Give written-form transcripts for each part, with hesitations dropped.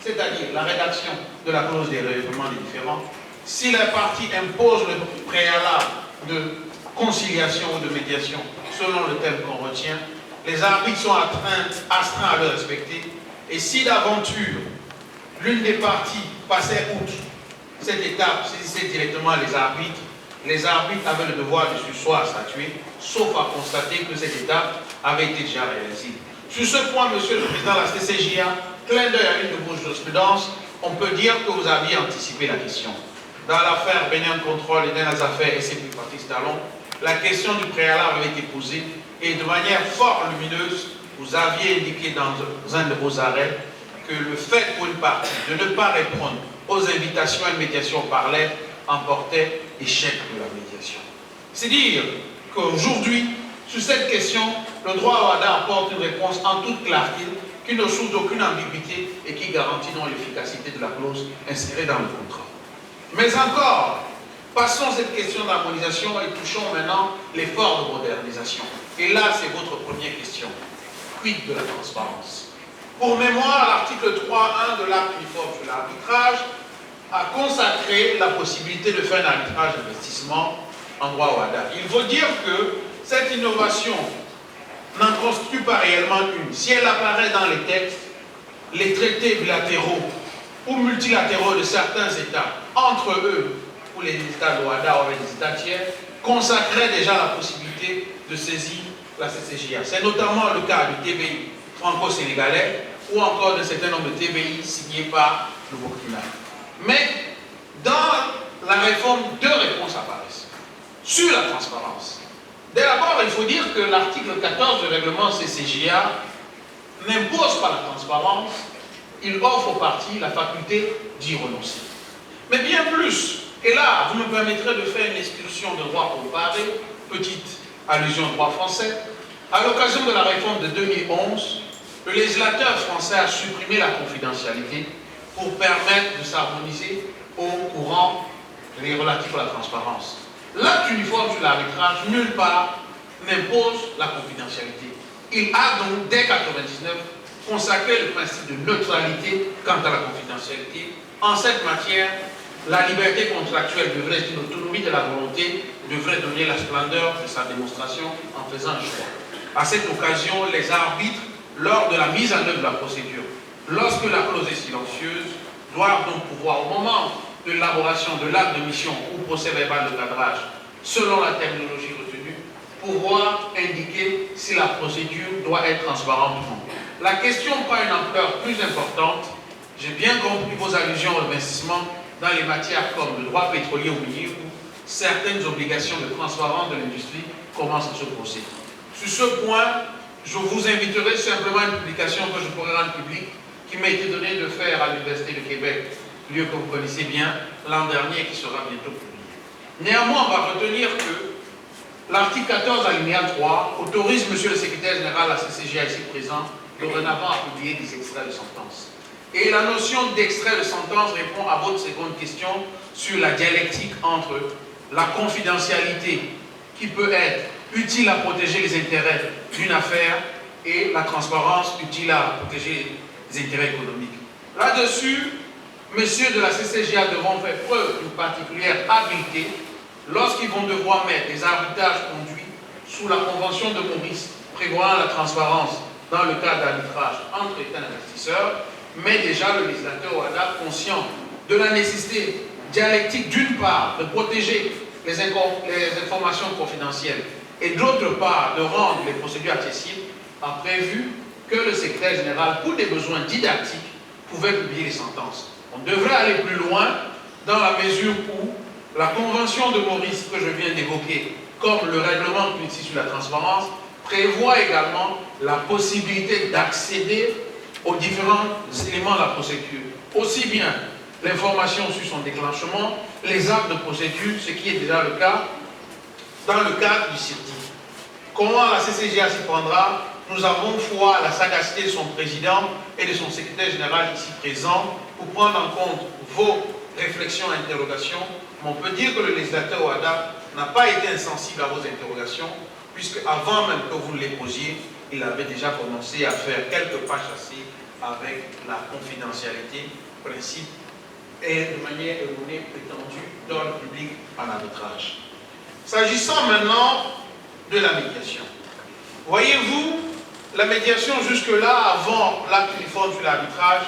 c'est-à-dire la rédaction de la clause des règlements des différends, si les parties imposent le préalable de conciliation ou de médiation selon le thème qu'on retient, les arbitres sont astreints à le respecter, et si d'aventure l'une des parties passait outre cette étape, saisissait directement les arbitres avaient le devoir de surseoir à statuer, sauf à constater que cette étape avait été déjà réalisée. Sur ce point, Monsieur le Président de la CCJA, clin d'œil à une de vos jurisprudences, on peut dire que vous aviez anticipé la question. Dans l'affaire Bénin Contrôle et dans les affaires SCP Patrice Talon, la question du préalable avait été posée et de manière fort lumineuse, vous aviez indiqué dans un de vos arrêts que le fait pour une partie de ne pas répondre aux invitations à une médiation par lettre emportait échec de la médiation. C'est dire qu'aujourd'hui, sur cette question, le droit WADA apporte une réponse en toute clarté, qui ne souffre d'aucune ambiguïté et qui garantit donc l'efficacité de la clause insérée dans le contrat. Mais encore, passons cette question d'harmonisation et touchons maintenant l'effort de modernisation. Et là, c'est votre première question. Quid de la transparence? Pour mémoire, l'article 3.1 de l'acte uniforme sur l'arbitrage a consacré la possibilité de faire un arbitrage d'investissement en droit WADA. Il faut dire que cette innovation n'en constitue pas réellement une. Si elle apparaît dans les textes, les traités bilatéraux ou multilatéraux de certains États, entre eux, ou les États de WADA ou avec les États tiers, consacraient déjà la possibilité de saisir la CCJA. C'est notamment le cas du TBI franco-sénégalais ou encore d'un certain nombre de TBI signés par le Burkina. Mais dans la réforme, deux réponses apparaissent. Sur la transparence. D'abord, il faut dire que l'article 14 du règlement CCJA n'impose pas la transparence, il offre aux parties la faculté d'y renoncer. Mais bien plus, et là, vous me permettrez de faire une excursion de droit comparé, petite allusion au droit français. À l'occasion de la réforme de 2011, le législateur français a supprimé la confidentialité pour permettre de s'harmoniser au courant relatif à la transparence. L'acte uniforme sur l'arbitrage, nulle part, n'impose la confidentialité. Il a donc, dès 1999, consacré le principe de neutralité quant à la confidentialité. En cette matière, la liberté contractuelle devrait être une autonomie de la volonté, devrait donner la splendeur de sa démonstration en faisant un choix. À cette occasion, les arbitres, lors de la mise en œuvre de la procédure, lorsque la clause est silencieuse, doivent donc pouvoir, au moment de l'élaboration de l'acte de mission ou procès verbal de cadrage, selon la terminologie retenue, pouvoir indiquer si la procédure doit être transparente ou non. La question prend une ampleur plus importante. J'ai bien compris vos allusions au investissement dans les matières comme le droit pétrolier ou minier, où certaines obligations de transparence de l'industrie commencent à se poser. Sur ce point, je vous inviterai simplement à une publication que je pourrai rendre publique, qui m'a été donnée de faire à l'Université de Québec, lieu que vous connaissez bien, l'an dernier, qui sera bientôt publié. Néanmoins, on va retenir que l'article 14, alinéa 3, autorise Monsieur le Secrétaire Général de la CCJA ici présent, dorénavant à publier des extraits de sentence. Et la notion d'extrait de sentence répond à votre seconde question sur la dialectique entre la confidentialité qui peut être utile à protéger les intérêts d'une affaire et la transparence utile à protéger les intérêts économiques. Là-dessus, messieurs de la CCJA devront faire preuve d'une particulière habileté lorsqu'ils vont devoir mettre des arbitrages conduits sous la Convention de Maurice prévoyant la transparence dans le cadre d'arbitrage entre États investisseurs, mais déjà le législateur WADA, conscient de la nécessité dialectique d'une part de protéger les informations confidentielles et d'autre part de rendre les procédures accessibles, a prévu que le secrétaire général, pour des besoins didactiques, pouvait publier les sentences. On devrait aller plus loin dans la mesure où la Convention de Maurice que je viens d'évoquer, comme le règlement ici sur la transparence, prévoit également la possibilité d'accéder aux différents éléments de la procédure. Aussi bien l'information sur son déclenchement, les actes de procédure, ce qui est déjà le cas dans le cadre du CIRDI. Comment la CCJA s'y prendra? Nous avons foi à la sagacité de son président et de son secrétaire général ici présent pour prendre en compte vos réflexions et interrogations. Mais on peut dire que le législateur WADA n'a pas été insensible à vos interrogations, puisque avant même que vous ne les posiez, il avait déjà commencé à faire quelques pas chassés avec la confidentialité, principe, et de manière erronée, prétendue, d'ordre public en arbitrage. S'agissant maintenant de la médiation. Voyez-vous, la médiation jusque-là, avant l'acte uniforme sur l'arbitrage,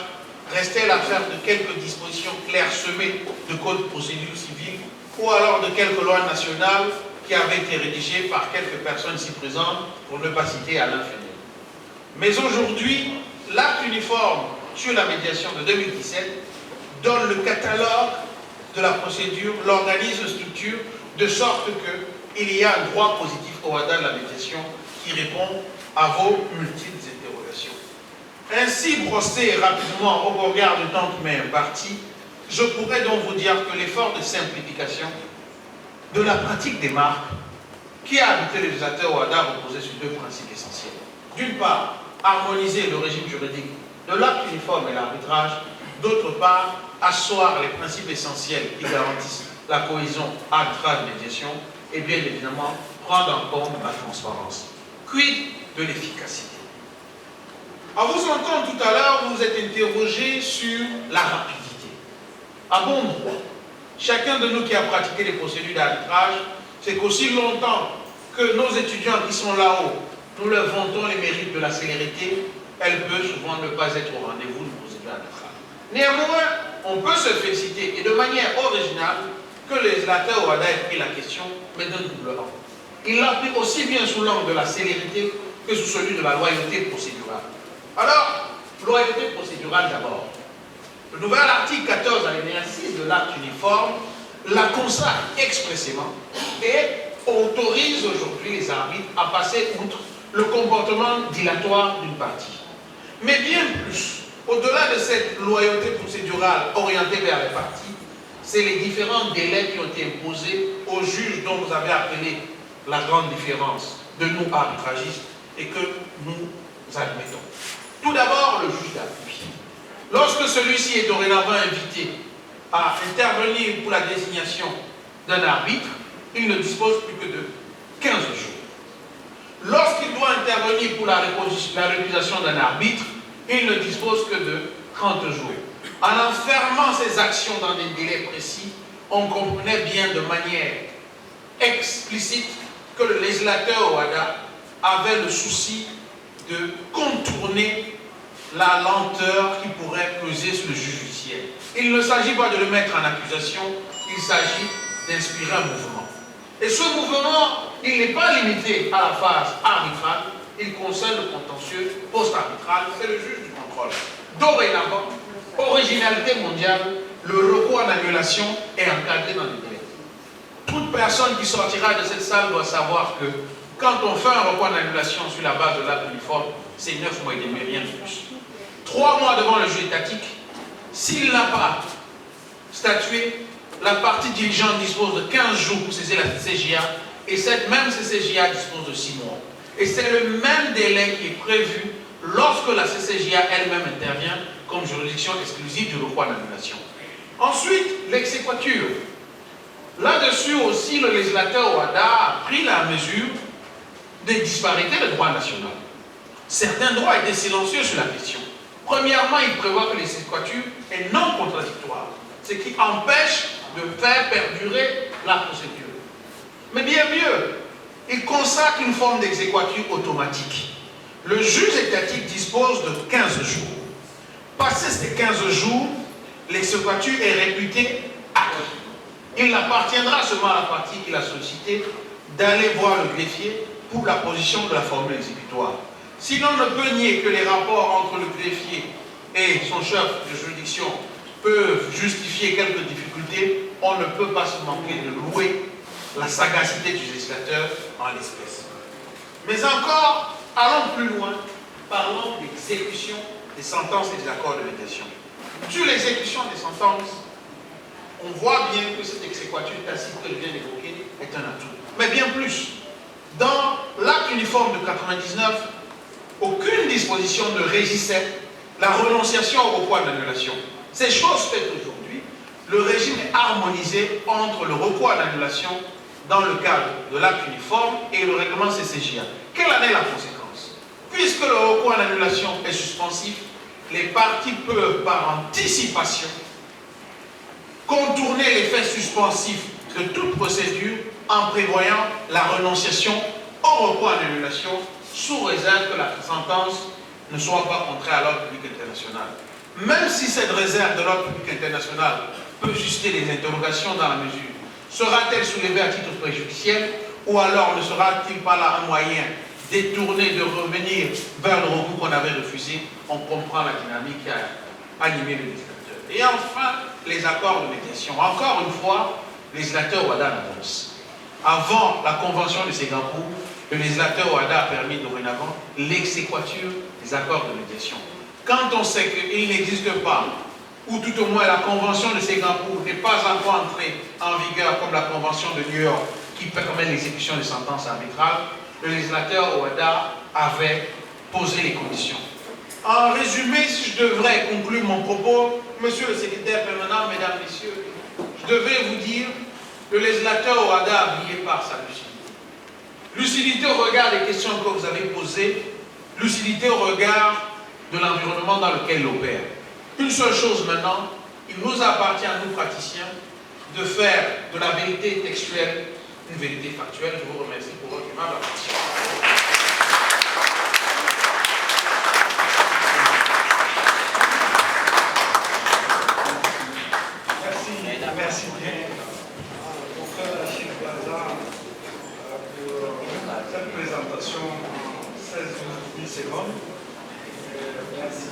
restait l'affaire de quelques dispositions clairsemées de code de procédure civile ou alors de quelques lois nationales qui avaient été rédigées par quelques personnes ici présentes, pour ne pas citer Alain Fénéry. Mais aujourd'hui, l'acte uniforme sur la médiation de 2017 donne le catalogue de la procédure, l'organise, structure, de sorte qu'il y a un droit positif au WADA de la médiation qui répond à vos multiples interrogations. Ainsi, brossé rapidement au regard du temps qui m'est imparti, je pourrais donc vous dire que l'effort de simplification de la pratique des marques qui a habité le législateur WADA reposait sur deux principes essentiels. D'une part, harmoniser le régime juridique de l'acte uniforme et l'arbitrage. D'autre part, asseoir les principes essentiels qui garantissent la cohésion arbitrage-médiation et bien évidemment prendre en compte la transparence. Quid de l'efficacité? À vous entendre tout à l'heure, vous vous êtes interrogé sur la rapidité. À bon droit, chacun de nous qui a pratiqué les procédures d'arbitrage, c'est qu'aussi longtemps que nos étudiants qui sont là-haut, nous leur vantons les mérites de la célérité, elle peut souvent ne pas être au rendez-vous du procédure d'arbitrage. Néanmoins, on peut se féliciter, et de manière originale, que le législateur WADA ait pris la question, mais d'un double angle. Il l'a pris aussi bien sous l'angle de la célérité que sous celui de la loyauté procédurale. Alors, loyauté procédurale d'abord. Le nouvel article 14 alinéa 6 de l'acte uniforme la consacre expressément et autorise aujourd'hui les arbitres à passer outre le comportement dilatoire d'une partie. Mais bien plus, au-delà de cette loyauté procédurale orientée vers les parties, c'est les différents délais qui ont été imposés aux juges dont vous avez appelé la grande différence de nous arbitragistes et que nous admettons. Tout d'abord, le juge d'appui. Lorsque celui-ci est dorénavant invité à intervenir pour la désignation d'un arbitre, il ne dispose plus que de 15 jours. Lorsqu'il doit intervenir pour la récusation d'un arbitre, il ne dispose que de 30 jours. En enfermant ses actions dans des délais précis, on comprenait bien de manière explicite que le législateur WADA avait le souci de contourner la lenteur qui pourrait peser sur le juge judiciaire. Il ne s'agit pas de le mettre en accusation, il s'agit d'inspirer un mouvement. Et ce mouvement, il n'est pas limité à la phase arbitrale, il concerne le contentieux post-arbitral, c'est le juge du contrôle. Dorénavant, originalité mondiale, le recours en annulation est encadré dans les délais. Toute personne qui sortira de cette salle doit savoir que quand on fait un recours en annulation sur la base de l'acte uniforme, c'est 9 mois et demi, rien de plus. 3 mois devant le juge étatique, s'il n'a pas statué, la partie dirigeante dispose de 15 jours pour saisir la CCJA et cette même CCJA dispose de 6 mois. Et c'est le même délai qui est prévu lorsque la CCJA elle-même intervient comme juridiction exclusive du recours en annulation. Ensuite, l'exéquature. Là-dessus aussi, le législateur WADA a pris la mesure des disparités de droit national. Certains droits étaient silencieux sur la question. Premièrement, il prévoit que l'exéquature est non contradictoire, ce qui empêche de faire perdurer la procédure. Mais bien mieux, il consacre une forme d'exéquature automatique. Le juge étatique dispose de 15 jours. Passé ces 15 jours, l'exéquature est réputée acquise. Il appartiendra seulement à la partie qui l'a sollicité d'aller voir le greffier pour la position de la formule exécutoire. Sinon, on ne peut nier que les rapports entre le greffier et son chef de juridiction peuvent justifier quelques difficultés. On ne peut pas se manquer de louer la sagacité du législateur en l'espèce. Mais encore, allons plus loin, parlons d'exécution des sentences et des accords de médiation. Sur l'exécution des sentences, on voit bien que cette exéquature tacite que je viens d'évoquer est un atout. Mais bien plus, dans l'acte uniforme de 99, aucune disposition ne régissait la renonciation au recours à l'annulation. Ces choses faites aujourd'hui, le régime est harmonisé entre le recours à l'annulation dans le cadre de l'acte uniforme et le règlement CCJA. Quelle en est la conséquence? Puisque le recours à l'annulation est suspensif, les parties peuvent, par anticipation, contourner l'effet suspensif de toute procédure en prévoyant la renonciation au recours à l'annulation sous réserve que la sentence ne soit pas contraire à l'ordre public international. Même si cette réserve de l'ordre public international peut justifier des interrogations dans la mesure, sera-t-elle soulevée à titre préjudiciel ou alors ne sera-t-il pas là un moyen détourné de revenir vers le recours qu'on avait refusé? On comprend la dynamique qui a animé le législateur. Et enfin, les accords de médiation. Encore une fois, le législateur Ouada l'annonce. Avant la convention de Singapour, le législateur Ouada a permis dorénavant l'exéquature des accords de médiation. Quand on sait qu'il n'existe pas, ou tout au moins la convention de Singapour n'est pas encore entrée en vigueur comme la convention de New York qui permet l'exécution des sentences arbitrales, le législateur Ouada avait posé les conditions. En résumé, si je devrais conclure mon propos, monsieur le secrétaire permanent, mesdames, messieurs, je devais vous dire que le législateur Ouada a brillé par sa lucidité. Lucidité au regard des questions que vous avez posées, lucidité au regard de l'environnement dans lequel il opère. Une seule chose maintenant, il nous appartient à nous praticiens de faire de la vérité textuelle une vérité factuelle. Je vous remercie pour votre aimable attention. Merci bien, docteur Achille Plaza, pour cette présentation en 16 secondes. Merci.